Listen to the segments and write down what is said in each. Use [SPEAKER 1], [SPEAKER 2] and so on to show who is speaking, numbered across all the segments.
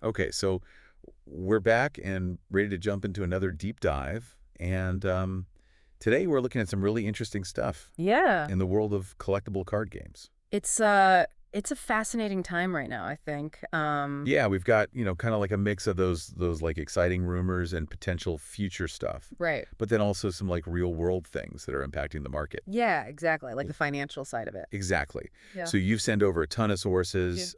[SPEAKER 1] Okay, so we're back and ready to jump into another deep dive. And today we're looking at some really interesting stuff
[SPEAKER 2] Yeah.
[SPEAKER 1] in the world of collectible card games.
[SPEAKER 2] It's a fascinating time right now, I think.
[SPEAKER 1] Yeah, we've got, kind of like a mix of those like exciting rumors and potential future stuff,
[SPEAKER 2] Right.
[SPEAKER 1] but then also some like real world things that are impacting the market.
[SPEAKER 2] Yeah, exactly. Like the financial side of it.
[SPEAKER 1] Exactly.
[SPEAKER 2] Yeah.
[SPEAKER 1] So you've sent over a ton of sources.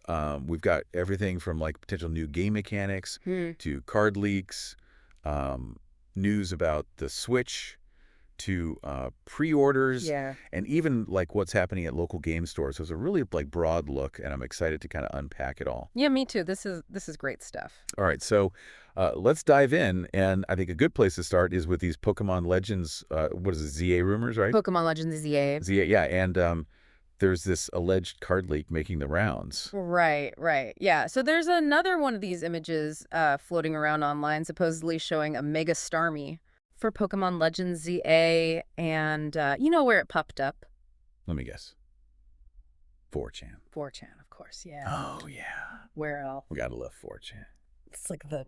[SPEAKER 1] We've got everything from like potential new game mechanics to card leaks, news about the Switch, to pre-orders,
[SPEAKER 2] Yeah.
[SPEAKER 1] and even like what's happening at local game stores. So it's a really like broad look, and I'm excited to kind of unpack it all.
[SPEAKER 2] Yeah, me too. This is great stuff.
[SPEAKER 1] All right, so let's dive in, and I think a good place to start is with these Pokemon Legends, what is it, ZA rumors, right?
[SPEAKER 2] Pokemon Legends ZA.
[SPEAKER 1] ZA, yeah, and there's this alleged card leak making the rounds.
[SPEAKER 2] Right, right. Yeah. So there's another one of these images floating around online, supposedly showing a Mega Starmie for Pokemon Legends ZA, and you know where it popped up?
[SPEAKER 1] Let me guess. 4chan.
[SPEAKER 2] 4chan, of course. Yeah.
[SPEAKER 1] Oh, yeah.
[SPEAKER 2] Where else?
[SPEAKER 1] We gotta love 4chan.
[SPEAKER 2] It's like the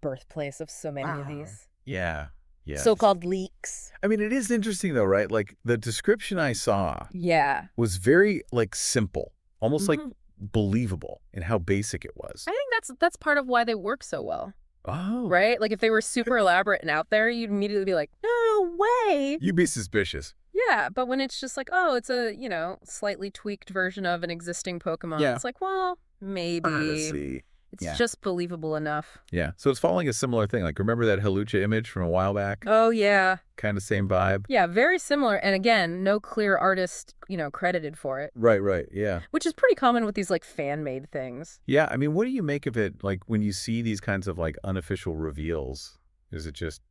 [SPEAKER 2] birthplace of so many of these
[SPEAKER 1] Yeah. Yeah.
[SPEAKER 2] so-called leaks.
[SPEAKER 1] I mean, it is interesting though, right? Like the description I saw
[SPEAKER 2] Yeah.
[SPEAKER 1] was very like simple, almost like
[SPEAKER 2] Mhm.
[SPEAKER 1] believable in how basic it was.
[SPEAKER 2] I think that's part of why they work so well,
[SPEAKER 1] Oh.
[SPEAKER 2] right? Like if they were super elaborate and out there, you'd immediately be like, no way.
[SPEAKER 1] You'd be suspicious.
[SPEAKER 2] Yeah, but when it's just like, oh, it's a, slightly tweaked version of an existing Pokemon,
[SPEAKER 1] Yeah.
[SPEAKER 2] it's like, well, maybe.
[SPEAKER 1] See.
[SPEAKER 2] It's
[SPEAKER 1] Yeah.
[SPEAKER 2] just believable enough.
[SPEAKER 1] Yeah. So it's following a similar thing. Like, remember that Halucha image from a while back?
[SPEAKER 2] Oh, yeah.
[SPEAKER 1] Kind of same vibe.
[SPEAKER 2] Yeah, very similar. And again, no clear artist, credited for it,
[SPEAKER 1] Right, right. Yeah.
[SPEAKER 2] which is pretty common with these like fan-made things.
[SPEAKER 1] Yeah. I mean, what do you make of it? Like when you see these kinds of like unofficial reveals, is it just.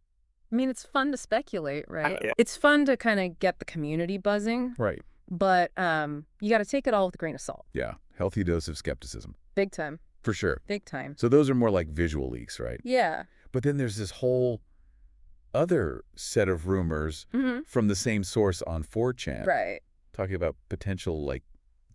[SPEAKER 2] I mean, it's fun to speculate, right?
[SPEAKER 1] Yeah.
[SPEAKER 2] It's fun to kind of get the community buzzing,
[SPEAKER 1] Right.
[SPEAKER 2] but you got to take it all with a grain of salt.
[SPEAKER 1] Yeah. Healthy dose of skepticism.
[SPEAKER 2] Big time.
[SPEAKER 1] For sure.
[SPEAKER 2] Big time.
[SPEAKER 1] So those are more like visual leaks, right?
[SPEAKER 2] Yeah.
[SPEAKER 1] But then there's this whole other set of rumors from the same source on 4chan.
[SPEAKER 2] Right.
[SPEAKER 1] Talking about potential like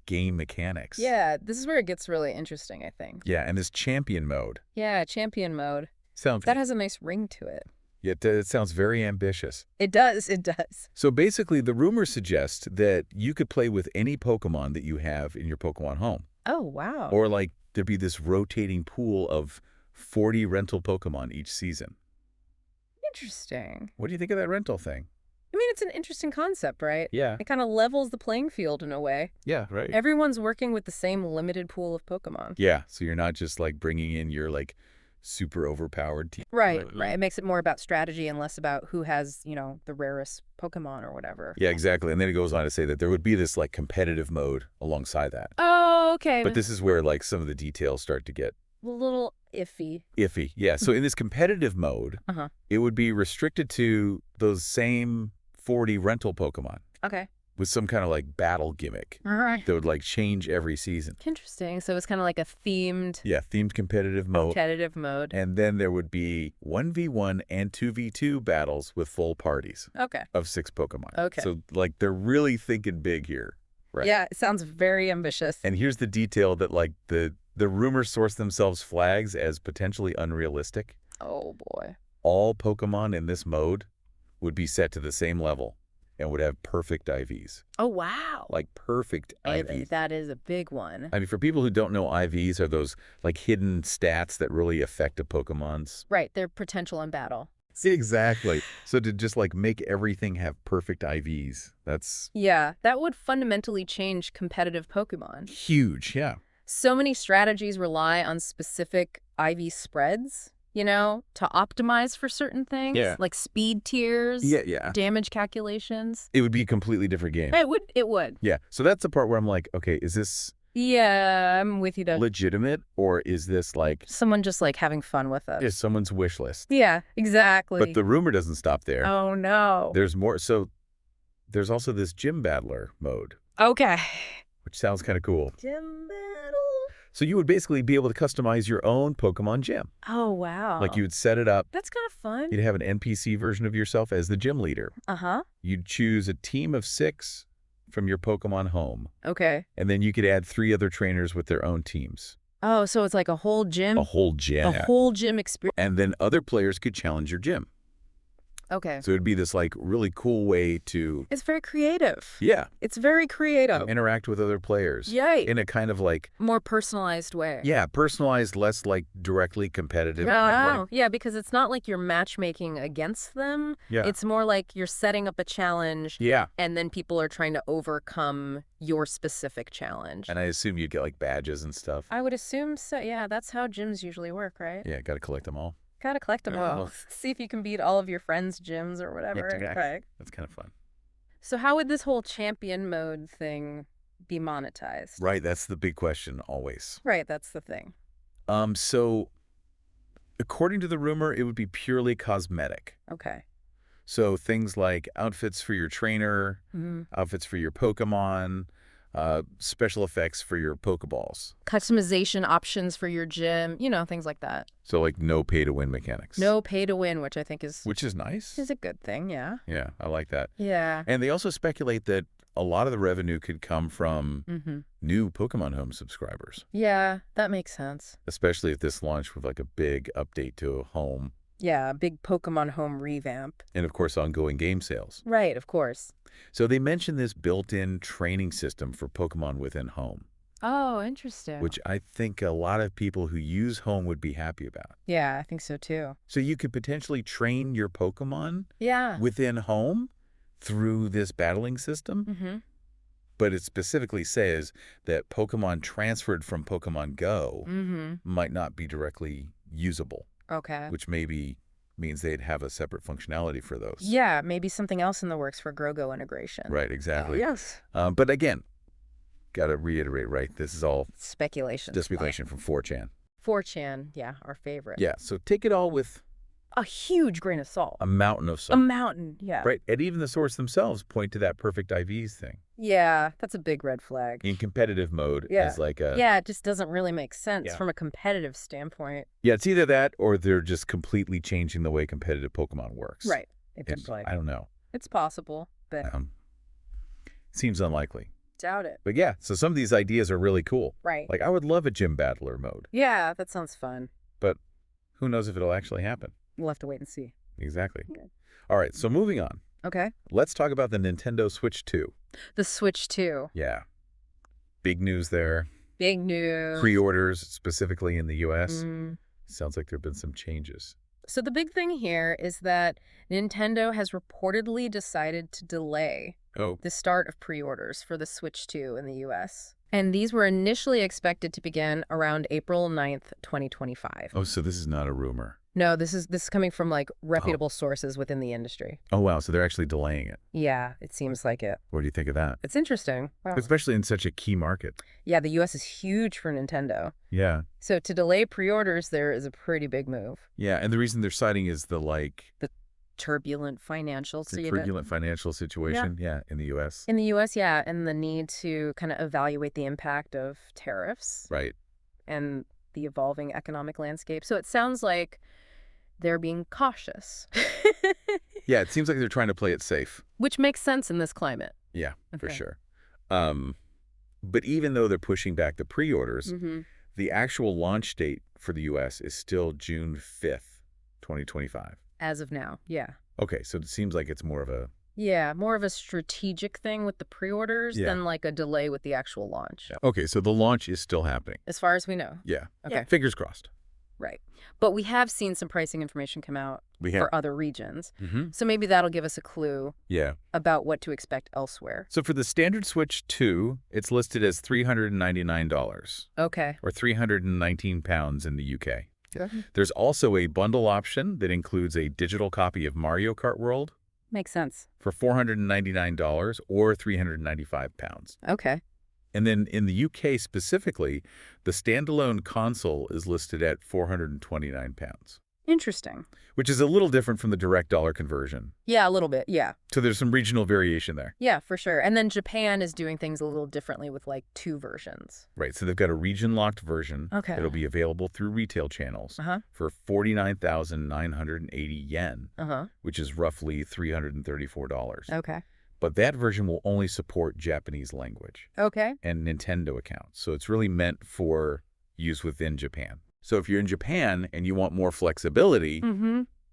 [SPEAKER 1] game mechanics.
[SPEAKER 2] Yeah, this is where it gets really interesting, I think.
[SPEAKER 1] Yeah, and this champion mode.
[SPEAKER 2] Yeah, champion mode.
[SPEAKER 1] Sounds
[SPEAKER 2] That has a nice ring to it.
[SPEAKER 1] Yeah, it sounds very ambitious.
[SPEAKER 2] It does. It does.
[SPEAKER 1] So basically, the rumors suggest that you could play with any Pokemon that you have in your Pokemon home.
[SPEAKER 2] Oh, wow.
[SPEAKER 1] Or like there'd be this rotating pool of 40 rental Pokemon each season.
[SPEAKER 2] Interesting.
[SPEAKER 1] What do you think of that rental thing?
[SPEAKER 2] I mean, it's an interesting concept, right?
[SPEAKER 1] Yeah.
[SPEAKER 2] It kind of levels the playing field in a way.
[SPEAKER 1] Yeah, right.
[SPEAKER 2] Everyone's working with the same limited pool of Pokemon.
[SPEAKER 1] Yeah, so you're not just like bringing in your like super overpowered team.
[SPEAKER 2] Right, right. It makes it more about strategy and less about who has, the rarest Pokemon or whatever.
[SPEAKER 1] Yeah, exactly. And then it goes on to say that there would be this like competitive mode alongside that.
[SPEAKER 2] Oh, okay.
[SPEAKER 1] But this is where like some of the details start to get
[SPEAKER 2] a little iffy.
[SPEAKER 1] iffy. Yeah. So in this competitive mode, it would be restricted to those same 40 rental Pokemon
[SPEAKER 2] Okay.
[SPEAKER 1] with some kind of like battle gimmick
[SPEAKER 2] All right.
[SPEAKER 1] that would like change every season.
[SPEAKER 2] Interesting. So it's kind of like a themed
[SPEAKER 1] Yeah, themed competitive mode.
[SPEAKER 2] competitive mode.
[SPEAKER 1] And then there would be 1v1 and 2v2 battles with full parties
[SPEAKER 2] Okay.
[SPEAKER 1] of 6 Pokemon.
[SPEAKER 2] Okay.
[SPEAKER 1] So like they're really thinking big here. Right.
[SPEAKER 2] Yeah, it sounds very ambitious.
[SPEAKER 1] And here's the detail that like the rumor source themselves flags as potentially unrealistic.
[SPEAKER 2] Oh, boy.
[SPEAKER 1] All Pokemon in this mode would be set to the same level and would have perfect IVs.
[SPEAKER 2] Oh, wow.
[SPEAKER 1] Like perfect IVs.
[SPEAKER 2] That is a big one.
[SPEAKER 1] I mean, for people who don't know, IVs are those like hidden stats that really affect a Pokemon's.
[SPEAKER 2] Right, their potential in battle.
[SPEAKER 1] Exactly. So to just like make everything have perfect IVs, that's
[SPEAKER 2] Yeah, that would fundamentally change competitive Pokemon.
[SPEAKER 1] huge. Yeah.
[SPEAKER 2] So many strategies rely on specific IV spreads, to optimize for certain things.
[SPEAKER 1] Yeah.
[SPEAKER 2] Like speed tiers,
[SPEAKER 1] Yeah.
[SPEAKER 2] damage calculations.
[SPEAKER 1] It would be a completely different game.
[SPEAKER 2] It would.
[SPEAKER 1] Yeah. So that's the part where I'm like, okay, is this
[SPEAKER 2] Yeah, I'm with you, though.
[SPEAKER 1] legitimate or is this like
[SPEAKER 2] Someone just like having fun with us.
[SPEAKER 1] is someone's wish list?
[SPEAKER 2] Yeah, exactly.
[SPEAKER 1] But the rumor doesn't stop there.
[SPEAKER 2] Oh, no.
[SPEAKER 1] There's more. So there's also this gym battler mode,
[SPEAKER 2] Okay.
[SPEAKER 1] which sounds kind of cool.
[SPEAKER 2] Gym battle.
[SPEAKER 1] So you would basically be able to customize your own Pokemon gym.
[SPEAKER 2] Oh, wow.
[SPEAKER 1] Like you would set it up.
[SPEAKER 2] That's kind of fun.
[SPEAKER 1] You'd have an NPC version of yourself as the gym leader.
[SPEAKER 2] Uh-huh.
[SPEAKER 1] You'd choose a team of 6 from your Pokemon home.
[SPEAKER 2] Okay.
[SPEAKER 1] And then you could add 3 other trainers with their own teams.
[SPEAKER 2] Oh, so it's like a whole gym?
[SPEAKER 1] A whole gym.
[SPEAKER 2] A whole gym experience.
[SPEAKER 1] And then other players could challenge your gym.
[SPEAKER 2] Okay.
[SPEAKER 1] So it'd be this like really cool way to...
[SPEAKER 2] It's very creative.
[SPEAKER 1] Yeah.
[SPEAKER 2] It's very creative.
[SPEAKER 1] Interact with other players.
[SPEAKER 2] Yay.
[SPEAKER 1] In a kind of like...
[SPEAKER 2] More personalized way.
[SPEAKER 1] Yeah, personalized, less like directly competitive.
[SPEAKER 2] Oh, yeah, because it's not like you're matchmaking against them.
[SPEAKER 1] Yeah.
[SPEAKER 2] It's more like you're setting up a challenge.
[SPEAKER 1] Yeah.
[SPEAKER 2] And then people are trying to overcome your specific challenge.
[SPEAKER 1] And I assume you'd get like badges and stuff.
[SPEAKER 2] I would assume so. Yeah, that's how gyms usually work, right?
[SPEAKER 1] Yeah, got to collect them all.
[SPEAKER 2] Gotta collect them all. See if you can beat all of your friends' gyms or whatever.
[SPEAKER 1] Yeah,
[SPEAKER 2] right.
[SPEAKER 1] That's kind of fun.
[SPEAKER 2] So how would this whole champion mode thing be monetized?
[SPEAKER 1] Right, that's the big question always.
[SPEAKER 2] Right, that's the thing.
[SPEAKER 1] So according to the rumor, it would be purely cosmetic.
[SPEAKER 2] Okay.
[SPEAKER 1] So things like outfits for your trainer, outfits for your Pokemon, special effects for your Pokeballs.
[SPEAKER 2] Customization options for your gym, things like that.
[SPEAKER 1] So like no pay-to-win mechanics.
[SPEAKER 2] No pay-to-win, which I think is
[SPEAKER 1] nice.
[SPEAKER 2] Is a good thing, yeah.
[SPEAKER 1] Yeah, I like that.
[SPEAKER 2] Yeah.
[SPEAKER 1] And they also speculate that a lot of the revenue could come from new Pokemon Home subscribers.
[SPEAKER 2] Yeah, that makes sense.
[SPEAKER 1] Especially if this launched with like a big update to Home.
[SPEAKER 2] Yeah, a big Pokemon Home revamp.
[SPEAKER 1] And of course, ongoing game sales.
[SPEAKER 2] Right, of course.
[SPEAKER 1] So they mentioned this built-in training system for Pokemon within Home.
[SPEAKER 2] Oh, interesting.
[SPEAKER 1] Which I think a lot of people who use Home would be happy about.
[SPEAKER 2] Yeah, I think so too.
[SPEAKER 1] So you could potentially train your Pokemon within Home through this battling system. But it specifically says that Pokemon transferred from Pokemon Go might not be directly usable.
[SPEAKER 2] Okay.
[SPEAKER 1] Which maybe means they'd have a separate functionality for those.
[SPEAKER 2] Yeah, maybe something else in the works for Grogo integration.
[SPEAKER 1] Right, exactly.
[SPEAKER 2] Yes.
[SPEAKER 1] But again, got to reiterate, right? This is all
[SPEAKER 2] speculation.
[SPEAKER 1] Speculation from 4chan.
[SPEAKER 2] 4chan, yeah, our favorite.
[SPEAKER 1] Yeah, so take it all with
[SPEAKER 2] a huge grain of salt.
[SPEAKER 1] A mountain of salt.
[SPEAKER 2] A mountain, yeah.
[SPEAKER 1] Right, and even the source themselves point to that perfect IVs thing.
[SPEAKER 2] Yeah, that's a big red flag.
[SPEAKER 1] In competitive mode as like a...
[SPEAKER 2] Yeah, it just doesn't really make sense from a competitive standpoint.
[SPEAKER 1] Yeah, it's either that or they're just completely changing the way competitive Pokemon works.
[SPEAKER 2] Right. It's like,
[SPEAKER 1] I don't know.
[SPEAKER 2] It's possible, but...
[SPEAKER 1] seems unlikely.
[SPEAKER 2] Doubt it.
[SPEAKER 1] But yeah, so some of these ideas are really cool.
[SPEAKER 2] Right.
[SPEAKER 1] Like I would love a gym battler mode.
[SPEAKER 2] Yeah, that sounds fun.
[SPEAKER 1] But who knows if it'll actually happen.
[SPEAKER 2] We'll have to wait and see.
[SPEAKER 1] Exactly. Okay. All right, so moving on.
[SPEAKER 2] Okay.
[SPEAKER 1] Let's talk about the Nintendo Switch 2.
[SPEAKER 2] The Switch 2.
[SPEAKER 1] Yeah. Big news there.
[SPEAKER 2] Big news.
[SPEAKER 1] Pre-orders, specifically in the U.S. Sounds like there have been some changes.
[SPEAKER 2] So the big thing here is that Nintendo has reportedly decided to delay the start of pre-orders for the Switch 2 in the U.S. And these were initially expected to begin around April 9th, 2025.
[SPEAKER 1] Oh, so this is not a rumor.
[SPEAKER 2] No, this is coming from like reputable sources within the industry.
[SPEAKER 1] Oh, wow. So they're actually delaying it.
[SPEAKER 2] Yeah, it seems like it.
[SPEAKER 1] What do you think of that?
[SPEAKER 2] It's interesting. Wow.
[SPEAKER 1] Especially in such a key market.
[SPEAKER 2] Yeah, the U.S. is huge for Nintendo.
[SPEAKER 1] Yeah.
[SPEAKER 2] So to delay pre-orders there is a pretty big move.
[SPEAKER 1] Yeah, and the reason they're citing is the
[SPEAKER 2] turbulent financial
[SPEAKER 1] situation, in the U.S.
[SPEAKER 2] In the U.S., yeah, and the need to kind of evaluate the impact of tariffs.
[SPEAKER 1] Right.
[SPEAKER 2] And the evolving economic landscape. So it sounds like they're being cautious.
[SPEAKER 1] Yeah, it seems like they're trying to play it safe.
[SPEAKER 2] Which makes sense in this climate.
[SPEAKER 1] Yeah, for sure. But even though they're pushing back the pre-orders, the actual launch date for the U.S. is still June 5th, 2025.
[SPEAKER 2] As of now, yeah.
[SPEAKER 1] Okay, so it seems like it's more of a...
[SPEAKER 2] Yeah, more of a strategic thing with the pre-orders than like a delay with the actual launch.
[SPEAKER 1] Yeah. Okay, so the launch is still happening.
[SPEAKER 2] As far as we know.
[SPEAKER 1] Yeah.
[SPEAKER 2] Okay.
[SPEAKER 1] Yeah. Fingers crossed.
[SPEAKER 2] Right. But we have seen some pricing information come out for other regions.
[SPEAKER 1] Mm-hmm.
[SPEAKER 2] So maybe that'll give us a clue about what to expect elsewhere.
[SPEAKER 1] So for the standard Switch 2, it's listed as $399.
[SPEAKER 2] Okay.
[SPEAKER 1] Or £319 in the UK.
[SPEAKER 2] Yeah.
[SPEAKER 1] There's also a bundle option that includes a digital copy of Mario Kart World.
[SPEAKER 2] Makes sense.
[SPEAKER 1] For $499 or £395.
[SPEAKER 2] Okay.
[SPEAKER 1] And then in the UK specifically, the standalone console is listed at £429.
[SPEAKER 2] Interesting.
[SPEAKER 1] Which is a little different from the direct dollar conversion.
[SPEAKER 2] Yeah, a little bit, yeah.
[SPEAKER 1] So there's some regional variation there.
[SPEAKER 2] Yeah, for sure. And then Japan is doing things a little differently with like 2 versions.
[SPEAKER 1] Right, so they've got a region-locked version.
[SPEAKER 2] Okay.
[SPEAKER 1] It'll be available through retail channels for 49,980 yen, which is roughly $334.
[SPEAKER 2] Okay.
[SPEAKER 1] But that version will only support Japanese language.
[SPEAKER 2] Okay.
[SPEAKER 1] And Nintendo accounts. So it's really meant for used within Japan. So if you're in Japan and you want more flexibility,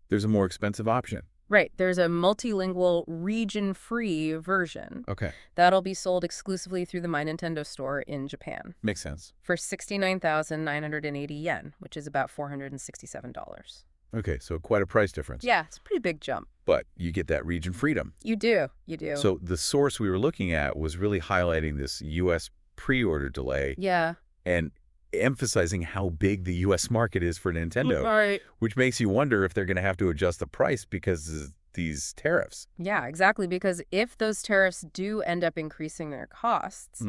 [SPEAKER 1] there's a more expensive option.
[SPEAKER 2] Right. There's a multilingual, region-free version.
[SPEAKER 1] Okay.
[SPEAKER 2] That'll be sold exclusively through the My Nintendo store in Japan.
[SPEAKER 1] Makes sense.
[SPEAKER 2] For 69,980 yen, which is about $467.
[SPEAKER 1] Okay, so quite a price difference.
[SPEAKER 2] Yeah, it's a pretty big jump.
[SPEAKER 1] But you get that region freedom.
[SPEAKER 2] You do. You do.
[SPEAKER 1] So the source we were looking at was really highlighting this U.S. pre-order delay.
[SPEAKER 2] Yeah.
[SPEAKER 1] And emphasizing how big the U.S. market is for Nintendo.
[SPEAKER 2] Right.
[SPEAKER 1] Which makes you wonder if they're going to have to adjust the price because of these tariffs.
[SPEAKER 2] Yeah, exactly. Because if those tariffs do end up increasing their costs,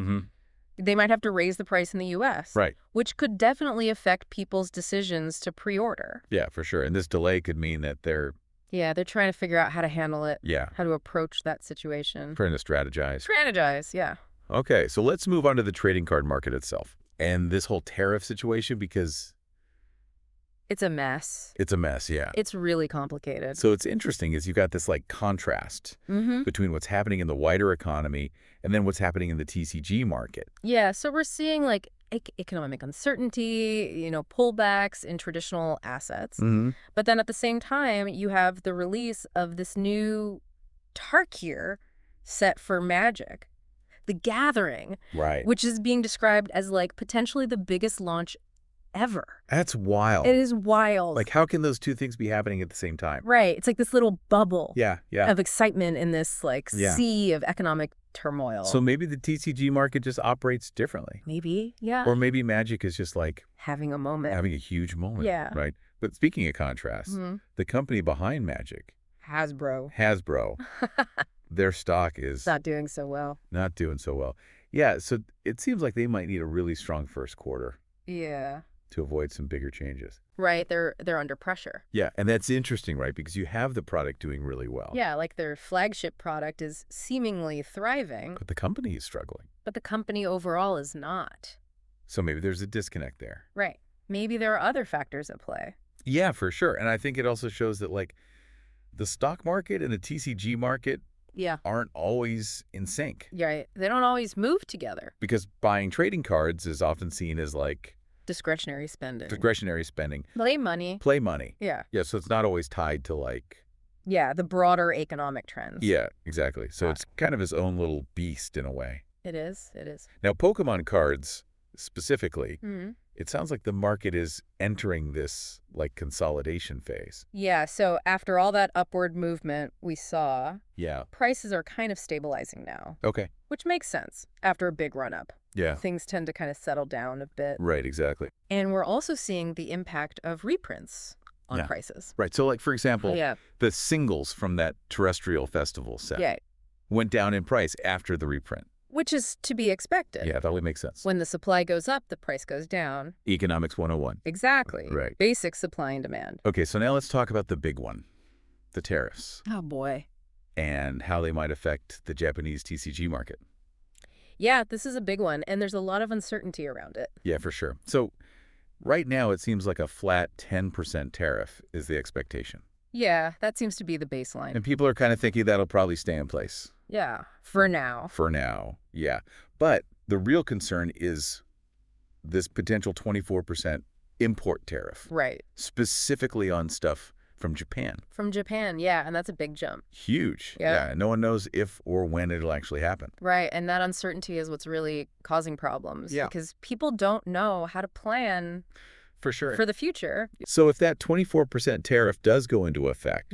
[SPEAKER 2] they might have to raise the price in the U.S.
[SPEAKER 1] Right.
[SPEAKER 2] Which could definitely affect people's decisions to pre-order.
[SPEAKER 1] Yeah, for sure. And this delay could mean that they're...
[SPEAKER 2] Yeah, they're trying to figure out how to handle it.
[SPEAKER 1] Yeah.
[SPEAKER 2] How to approach that situation.
[SPEAKER 1] Trying to strategize.
[SPEAKER 2] Strategize, yeah.
[SPEAKER 1] Okay, so let's move on to the trading card market itself. And this whole tariff situation, because...
[SPEAKER 2] It's a mess.
[SPEAKER 1] It's a mess, yeah.
[SPEAKER 2] It's really complicated.
[SPEAKER 1] So it's interesting is you got this like contrast between what's happening in the wider economy and then what's happening in the TCG market.
[SPEAKER 2] Yeah, so we're seeing like economic uncertainty, pullbacks in traditional assets. But then at the same time, you have the release of this new Tarkir set for Magic. The Gathering,
[SPEAKER 1] right,
[SPEAKER 2] which is being described as like potentially the biggest launch ever.
[SPEAKER 1] That's wild.
[SPEAKER 2] It is wild.
[SPEAKER 1] Like, how can those two things be happening at the same time?
[SPEAKER 2] Right. It's like this little bubble
[SPEAKER 1] of
[SPEAKER 2] excitement in this like sea of economic turmoil.
[SPEAKER 1] So maybe the TCG market just operates differently.
[SPEAKER 2] Maybe, yeah.
[SPEAKER 1] Or maybe Magic is just like...
[SPEAKER 2] having a moment.
[SPEAKER 1] Having a huge moment.
[SPEAKER 2] Yeah.
[SPEAKER 1] Right? But speaking of contrast, the company behind Magic... Hasbro. Their stock is...
[SPEAKER 2] not doing so well.
[SPEAKER 1] Not doing so well. Yeah, so it seems like they might need a really strong first quarter.
[SPEAKER 2] Yeah.
[SPEAKER 1] To avoid some bigger changes.
[SPEAKER 2] Right, they're under pressure.
[SPEAKER 1] Yeah, and that's interesting, right? Because you have the product doing really well.
[SPEAKER 2] Yeah, like their flagship product is seemingly thriving.
[SPEAKER 1] But the company is struggling.
[SPEAKER 2] But the company overall is not.
[SPEAKER 1] So maybe there's a disconnect there.
[SPEAKER 2] Right. Maybe there are other factors at play.
[SPEAKER 1] Yeah, for sure. And I think it also shows that, like, the stock market and the TCG market aren't always in sync.
[SPEAKER 2] Right. They don't always move together.
[SPEAKER 1] Because buying trading cards is often seen as, like...
[SPEAKER 2] discretionary spending.
[SPEAKER 1] Play money.
[SPEAKER 2] Yeah.
[SPEAKER 1] Yeah, so it's not always tied to, like...
[SPEAKER 2] yeah, the broader economic trends.
[SPEAKER 1] Yeah, exactly. So it's kind of his own little beast in a way.
[SPEAKER 2] It is. It is.
[SPEAKER 1] Now, Pokemon cards, specifically, it sounds like the market is entering this, like, consolidation phase.
[SPEAKER 2] Yeah, so after all that upward movement we saw, prices are kind of stabilizing now.
[SPEAKER 1] Okay.
[SPEAKER 2] Which makes sense after a big run-up.
[SPEAKER 1] Yeah.
[SPEAKER 2] Things tend to kind of settle down a bit.
[SPEAKER 1] Right, exactly.
[SPEAKER 2] And we're also seeing the impact of reprints on prices.
[SPEAKER 1] Right, so, like, for example, the singles from that terrestrial festival set went down in price after the reprint.
[SPEAKER 2] Which is to be expected.
[SPEAKER 1] Yeah, that would make sense.
[SPEAKER 2] When the supply goes up, the price goes down.
[SPEAKER 1] Economics 101.
[SPEAKER 2] Exactly.
[SPEAKER 1] Right.
[SPEAKER 2] Basic supply and demand.
[SPEAKER 1] Okay, so now let's talk about the big one, the tariffs.
[SPEAKER 2] Oh, boy.
[SPEAKER 1] And how they might affect the Japanese TCG market.
[SPEAKER 2] Yeah, this is a big one, and there's a lot of uncertainty around it.
[SPEAKER 1] Yeah, for sure. So right now, it seems like a flat 10% tariff is the expectation.
[SPEAKER 2] Yeah, that seems to be the baseline.
[SPEAKER 1] And people are kind of thinking that'll probably stay in place.
[SPEAKER 2] Yeah, for now.
[SPEAKER 1] For now, yeah. But the real concern is this potential 24% import tariff.
[SPEAKER 2] Right.
[SPEAKER 1] Specifically on stuff from Japan.
[SPEAKER 2] From Japan, yeah, and that's a big jump.
[SPEAKER 1] Huge. Yeah. No one knows if or when it'll actually happen.
[SPEAKER 2] Right, and that uncertainty is what's really causing problems.
[SPEAKER 1] Yeah.
[SPEAKER 2] Because people don't know how to plan...
[SPEAKER 1] for sure.
[SPEAKER 2] For the future.
[SPEAKER 1] So if that 24% tariff does go into effect,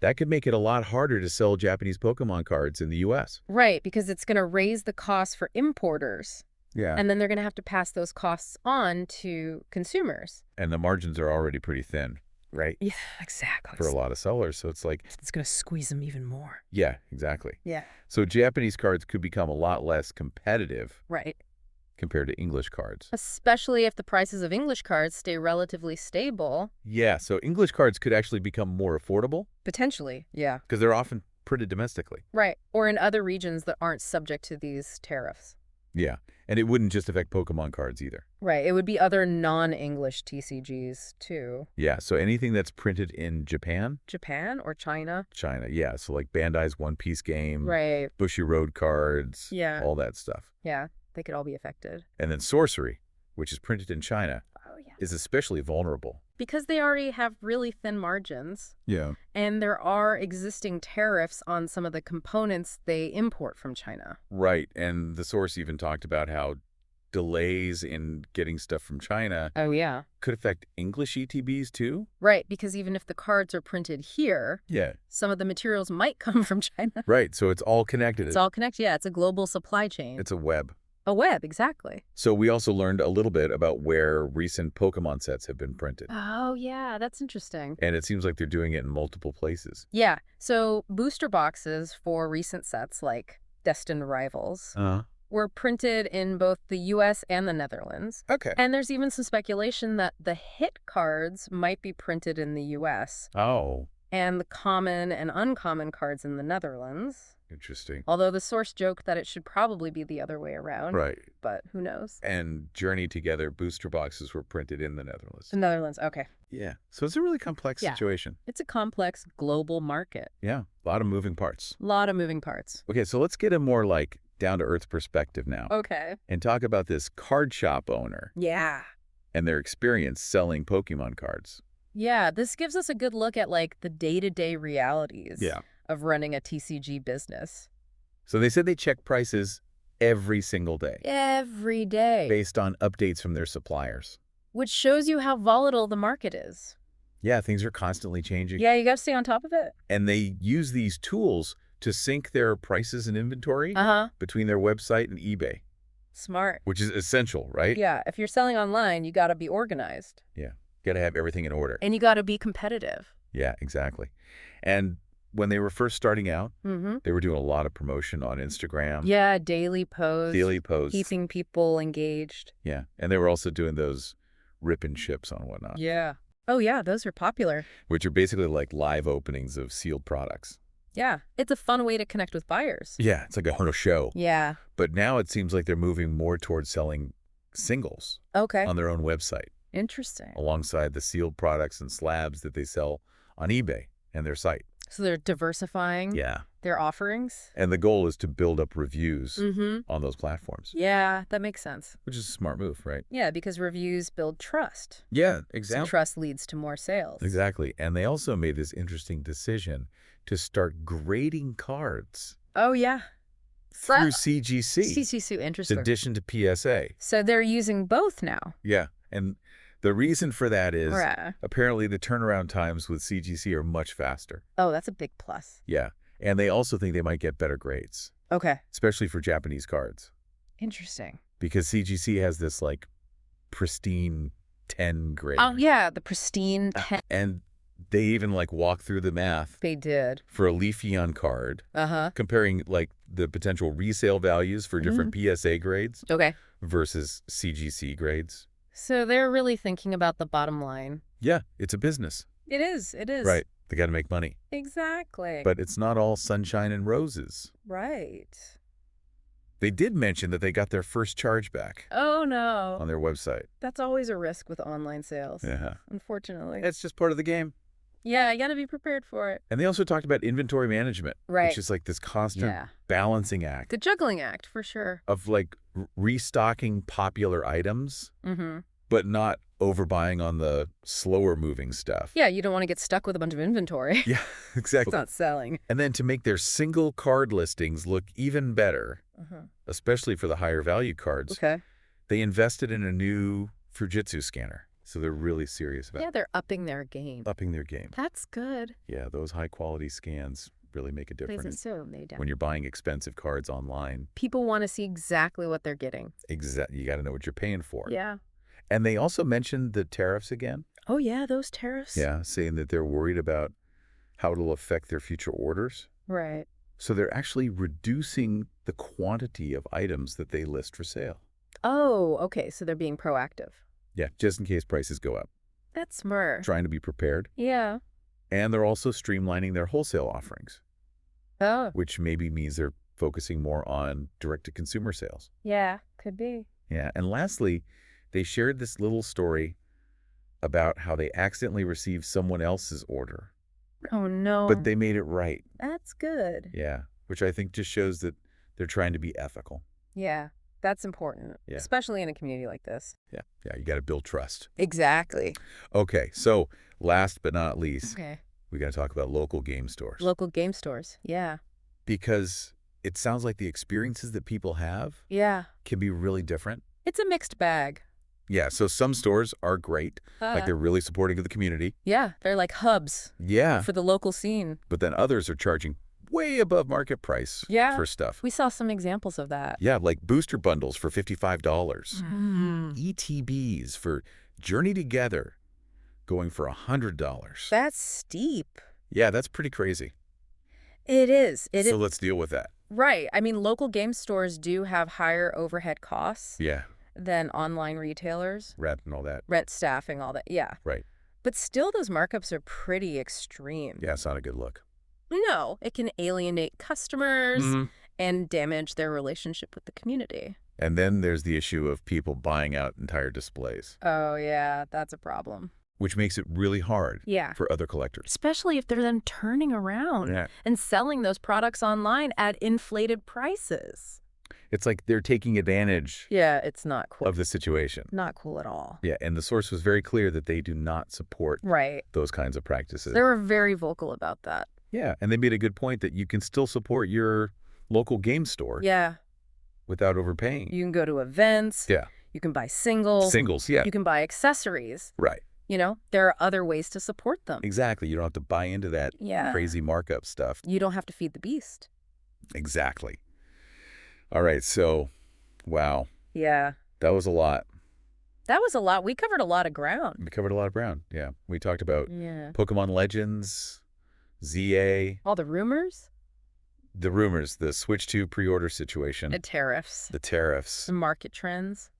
[SPEAKER 1] that could make it a lot harder to sell Japanese Pokemon cards in the U.S.
[SPEAKER 2] Right, because it's going to raise the cost for importers.
[SPEAKER 1] Yeah.
[SPEAKER 2] And then they're going to have to pass those costs on to consumers.
[SPEAKER 1] And the margins are already pretty thin, right?
[SPEAKER 2] Yeah, exactly.
[SPEAKER 1] For a lot of sellers. So it's like...
[SPEAKER 2] it's going to squeeze them even more.
[SPEAKER 1] Yeah, exactly.
[SPEAKER 2] Yeah.
[SPEAKER 1] So Japanese cards could become a lot less competitive.
[SPEAKER 2] Right.
[SPEAKER 1] Compared to English cards.
[SPEAKER 2] Especially if the prices of English cards stay relatively stable.
[SPEAKER 1] Yeah, so English cards could actually become more affordable.
[SPEAKER 2] Potentially, yeah.
[SPEAKER 1] Because they're often printed domestically.
[SPEAKER 2] Right, or in other regions that aren't subject to these tariffs.
[SPEAKER 1] Yeah, and it wouldn't just affect Pokemon cards either.
[SPEAKER 2] Right, it would be other non-English TCGs too.
[SPEAKER 1] Yeah, so anything that's printed in Japan?
[SPEAKER 2] Japan or China?
[SPEAKER 1] China, yeah. So like Bandai's One Piece game.
[SPEAKER 2] Right.
[SPEAKER 1] Bushy Road cards.
[SPEAKER 2] Yeah.
[SPEAKER 1] All that stuff.
[SPEAKER 2] Yeah. They could all be affected.
[SPEAKER 1] And then sorcery. which is printed in China,
[SPEAKER 2] Oh, yeah.
[SPEAKER 1] is especially vulnerable.
[SPEAKER 2] Because they already have really thin margins.
[SPEAKER 1] Yeah.
[SPEAKER 2] And there are existing tariffs on some of the components they import from China.
[SPEAKER 1] Right. And the source even talked about how delays in getting stuff from China
[SPEAKER 2] Oh, yeah.
[SPEAKER 1] could affect English ETBs too.
[SPEAKER 2] Right, because even if the cards are printed here,
[SPEAKER 1] Yeah.
[SPEAKER 2] some of the materials might come from China.
[SPEAKER 1] Right. So it's all connected.
[SPEAKER 2] It's all connected. Yeah, it's a global supply chain.
[SPEAKER 1] It's a web.
[SPEAKER 2] A web, exactly.
[SPEAKER 1] So we also learned a little bit about where recent Pokemon sets have been printed.
[SPEAKER 2] Oh, yeah, that's interesting.
[SPEAKER 1] And it seems like they're doing it in multiple places.
[SPEAKER 2] Yeah, so booster boxes for recent sets like Destined Rivals were printed in both the U.S. and the Netherlands.
[SPEAKER 1] Okay.
[SPEAKER 2] And there's even some speculation that the hit cards might be printed in the U.S.
[SPEAKER 1] Oh.
[SPEAKER 2] and the common and uncommon cards in the Netherlands.
[SPEAKER 1] Interesting.
[SPEAKER 2] Although the source joked that it should probably be the other way around.
[SPEAKER 1] Right.
[SPEAKER 2] But who knows?
[SPEAKER 1] And Journey Together booster boxes were printed in the Netherlands.
[SPEAKER 2] The Netherlands, okay.
[SPEAKER 1] Yeah. So it's a really complex situation.
[SPEAKER 2] It's a complex global market.
[SPEAKER 1] Yeah. A lot of moving parts.
[SPEAKER 2] A lot of moving parts.
[SPEAKER 1] Okay, so let's get a more like down-to-earth perspective now.
[SPEAKER 2] Okay.
[SPEAKER 1] And talk about this card shop owner.
[SPEAKER 2] Yeah.
[SPEAKER 1] And their experience selling Pokemon cards.
[SPEAKER 2] Yeah, this gives us a good look at like the day-to-day realities of running a TCG business.
[SPEAKER 1] So they said they check prices every single day.
[SPEAKER 2] Every day.
[SPEAKER 1] Based on updates from their suppliers.
[SPEAKER 2] Which shows you how volatile the market is.
[SPEAKER 1] Yeah, things are constantly changing.
[SPEAKER 2] Yeah, you got to stay on top of it.
[SPEAKER 1] And they use these tools to sync their prices and inventory between their website and eBay.
[SPEAKER 2] Smart.
[SPEAKER 1] Which is essential, right?
[SPEAKER 2] Yeah, if you're selling online, you got to be organized.
[SPEAKER 1] Yeah, got to have everything in order.
[SPEAKER 2] And you got to be competitive.
[SPEAKER 1] Yeah, exactly. And when they were first starting out, they were doing a lot of promotion on Instagram.
[SPEAKER 2] Yeah, daily posts.
[SPEAKER 1] Daily posts.
[SPEAKER 2] Keeping people engaged.
[SPEAKER 1] Yeah, and they were also doing those rip and ships on whatnot.
[SPEAKER 2] Yeah. Oh, yeah, those are popular.
[SPEAKER 1] Which are basically like live openings of sealed products.
[SPEAKER 2] Yeah, it's a fun way to connect with buyers.
[SPEAKER 1] Yeah, it's like a show.
[SPEAKER 2] Yeah.
[SPEAKER 1] But now it seems like they're moving more towards selling singles on their own website.
[SPEAKER 2] Interesting.
[SPEAKER 1] Alongside the sealed products and slabs that they sell on eBay and their site.
[SPEAKER 2] So they're diversifying their offerings?
[SPEAKER 1] And the goal is to build up reviews on those platforms.
[SPEAKER 2] Yeah, that makes sense.
[SPEAKER 1] Which is a smart move, right?
[SPEAKER 2] Yeah, because reviews build trust.
[SPEAKER 1] Yeah, exactly.
[SPEAKER 2] So trust leads to more sales.
[SPEAKER 1] Exactly. And they also made this interesting decision to start grading cards.
[SPEAKER 2] Oh, yeah.
[SPEAKER 1] Through CGC.
[SPEAKER 2] CGC, interesting.
[SPEAKER 1] In addition to PSA.
[SPEAKER 2] So they're using both now.
[SPEAKER 1] Yeah. And the reason for that is apparently the turnaround times with CGC are much faster.
[SPEAKER 2] Oh, that's a big plus.
[SPEAKER 1] Yeah. And they also think they might get better grades.
[SPEAKER 2] Okay.
[SPEAKER 1] Especially for Japanese cards.
[SPEAKER 2] Interesting.
[SPEAKER 1] Because CGC has this like pristine 10 grade.
[SPEAKER 2] Oh, yeah, the pristine 10.
[SPEAKER 1] And they even like walk through the math.
[SPEAKER 2] They did.
[SPEAKER 1] For a Leafeon card. Comparing like the potential resale values for different PSA grades.
[SPEAKER 2] Okay.
[SPEAKER 1] Versus CGC grades.
[SPEAKER 2] So they're really thinking about the bottom line.
[SPEAKER 1] Yeah, it's a business.
[SPEAKER 2] It is. It is.
[SPEAKER 1] Right. They got to make money.
[SPEAKER 2] Exactly.
[SPEAKER 1] But it's not all sunshine and roses.
[SPEAKER 2] Right.
[SPEAKER 1] They did mention that they got their first charge back.
[SPEAKER 2] Oh, no.
[SPEAKER 1] On their website.
[SPEAKER 2] That's always a risk with online sales.
[SPEAKER 1] Yeah.
[SPEAKER 2] Unfortunately.
[SPEAKER 1] It's just part of the game.
[SPEAKER 2] Yeah, you got to be prepared for it.
[SPEAKER 1] And they also talked about inventory management.
[SPEAKER 2] Right.
[SPEAKER 1] Which is like this constant balancing act.
[SPEAKER 2] The juggling act, for sure.
[SPEAKER 1] Of like restocking popular items. But not overbuying on the slower moving stuff.
[SPEAKER 2] Yeah, you don't want to get stuck with a bunch of inventory.
[SPEAKER 1] Yeah, exactly.
[SPEAKER 2] It's not selling.
[SPEAKER 1] And then to make their single card listings look even better, especially for the higher value cards, they invested in a new Fujitsu scanner. So they're really serious about it.
[SPEAKER 2] Yeah, they're upping their game.
[SPEAKER 1] Upping their game.
[SPEAKER 2] That's good.
[SPEAKER 1] Yeah, those high quality scans really make a difference
[SPEAKER 2] when
[SPEAKER 1] you're buying expensive cards online.
[SPEAKER 2] People want to see exactly what they're getting.
[SPEAKER 1] Exactly. You got to know what you're paying for.
[SPEAKER 2] Yeah.
[SPEAKER 1] And they also mentioned the tariffs again.
[SPEAKER 2] Oh, yeah, those tariffs.
[SPEAKER 1] Yeah, saying that they're worried about how it'll affect their future orders.
[SPEAKER 2] Right.
[SPEAKER 1] So they're actually reducing the quantity of items that they list for sale.
[SPEAKER 2] Oh, okay. So they're being proactive.
[SPEAKER 1] Yeah, just in case prices go up.
[SPEAKER 2] That's smart.
[SPEAKER 1] Trying to be prepared.
[SPEAKER 2] Yeah.
[SPEAKER 1] And they're also streamlining their wholesale offerings.
[SPEAKER 2] Oh.
[SPEAKER 1] Which maybe means they're focusing more on direct-to-consumer sales.
[SPEAKER 2] Yeah, could be.
[SPEAKER 1] Yeah, and lastly, they shared this little story about how they accidentally received someone else's order.
[SPEAKER 2] Oh, no.
[SPEAKER 1] But they made it right.
[SPEAKER 2] That's good.
[SPEAKER 1] Yeah, which I think just shows that they're trying to be ethical.
[SPEAKER 2] Yeah, That's important, especially in a community like this.
[SPEAKER 1] Yeah, you got to build trust.
[SPEAKER 2] Exactly.
[SPEAKER 1] Okay, so last but not least, we got to talk about local game stores.
[SPEAKER 2] Local game stores, yeah.
[SPEAKER 1] Because it sounds like the experiences that people have can be really different.
[SPEAKER 2] It's a mixed bag.
[SPEAKER 1] Yeah, so some stores are great, like they're really supporting of the community.
[SPEAKER 2] Yeah, they're like hubs for the local scene.
[SPEAKER 1] But then others are charging way above market price for stuff.
[SPEAKER 2] We saw some examples of that.
[SPEAKER 1] Yeah, like booster bundles for $55. ETBs for Journey Together going for $100.
[SPEAKER 2] That's steep.
[SPEAKER 1] Yeah, that's pretty crazy.
[SPEAKER 2] It is.
[SPEAKER 1] So let's deal with that.
[SPEAKER 2] Right. I mean, local game stores do have higher overhead costs.
[SPEAKER 1] Yeah.
[SPEAKER 2] Than online retailers.
[SPEAKER 1] Rent and all that.
[SPEAKER 2] Rent, staffing, all that. Yeah.
[SPEAKER 1] Right.
[SPEAKER 2] But still, those markups are pretty extreme.
[SPEAKER 1] Yeah, it's not a good look.
[SPEAKER 2] No, it can alienate customers and damage their relationship with the community.
[SPEAKER 1] And then there's the issue of people buying out entire displays.
[SPEAKER 2] Oh, yeah, that's a problem.
[SPEAKER 1] Which makes it really hard for other collectors.
[SPEAKER 2] Especially if they're then turning around and selling those products online at inflated prices.
[SPEAKER 1] It's like they're taking advantage
[SPEAKER 2] it's not cool.
[SPEAKER 1] of the situation.
[SPEAKER 2] Not cool at all.
[SPEAKER 1] Yeah, and the source was very clear that they do not support those kinds of practices.
[SPEAKER 2] They were very vocal about that.
[SPEAKER 1] Yeah, and they made a good point that you can still support your local game store without overpaying.
[SPEAKER 2] You can go to events.
[SPEAKER 1] Yeah.
[SPEAKER 2] You can buy singles. You can buy accessories.
[SPEAKER 1] Right.
[SPEAKER 2] You know, there are other ways to support them.
[SPEAKER 1] Exactly. You don't have to buy into that crazy markup stuff.
[SPEAKER 2] You don't have to feed the beast.
[SPEAKER 1] Exactly. All right, so, wow.
[SPEAKER 2] Yeah.
[SPEAKER 1] That was a lot.
[SPEAKER 2] That was a lot. We covered a lot of ground.
[SPEAKER 1] We covered a lot of ground, yeah. We talked about Pokemon Legends, ZA.
[SPEAKER 2] All the rumors?
[SPEAKER 1] The rumors, the Switch 2 pre-order situation.
[SPEAKER 2] The tariffs.
[SPEAKER 1] The
[SPEAKER 2] market trends.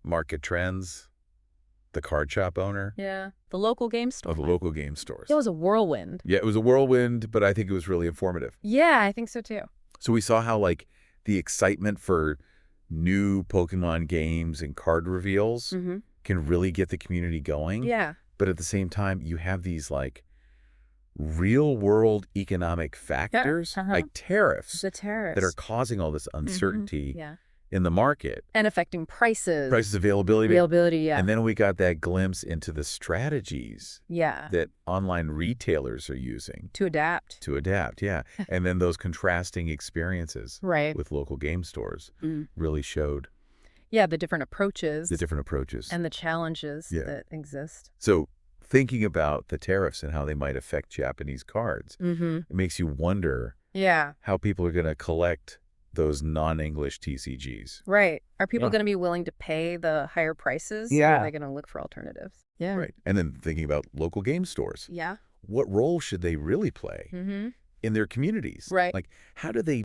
[SPEAKER 1] The card shop owner.
[SPEAKER 2] Yeah. The local game store.
[SPEAKER 1] Oh, the local game stores.
[SPEAKER 2] It was a whirlwind.
[SPEAKER 1] Yeah, it was a whirlwind, but I think it was really informative.
[SPEAKER 2] Yeah, I think so too.
[SPEAKER 1] So we saw how, like, the excitement for new Pokemon games and card reveals can really get the community going.
[SPEAKER 2] Yeah.
[SPEAKER 1] But at the same time, you have these, like, real-world economic factors, like tariffs, that are causing all this uncertainty in the market.
[SPEAKER 2] And affecting prices.
[SPEAKER 1] Availability.
[SPEAKER 2] Yeah.
[SPEAKER 1] And then we got that glimpse into the strategies
[SPEAKER 2] that
[SPEAKER 1] online retailers are using.
[SPEAKER 2] To adapt,
[SPEAKER 1] yeah. And then those contrasting experiences with local game stores really showed.
[SPEAKER 2] Yeah, the different approaches.
[SPEAKER 1] And
[SPEAKER 2] the challenges that exist.
[SPEAKER 1] So thinking about the tariffs and how they might affect Japanese cards, it makes you wonder how people are going to collect those non-English TCGs.
[SPEAKER 2] Right. Are people going to be willing to pay the higher prices? Or are they going to look for alternatives? Yeah.
[SPEAKER 1] Right. And then thinking about local game stores.
[SPEAKER 2] Yeah.
[SPEAKER 1] What role should they really play in their communities?
[SPEAKER 2] Right.
[SPEAKER 1] Like, how do they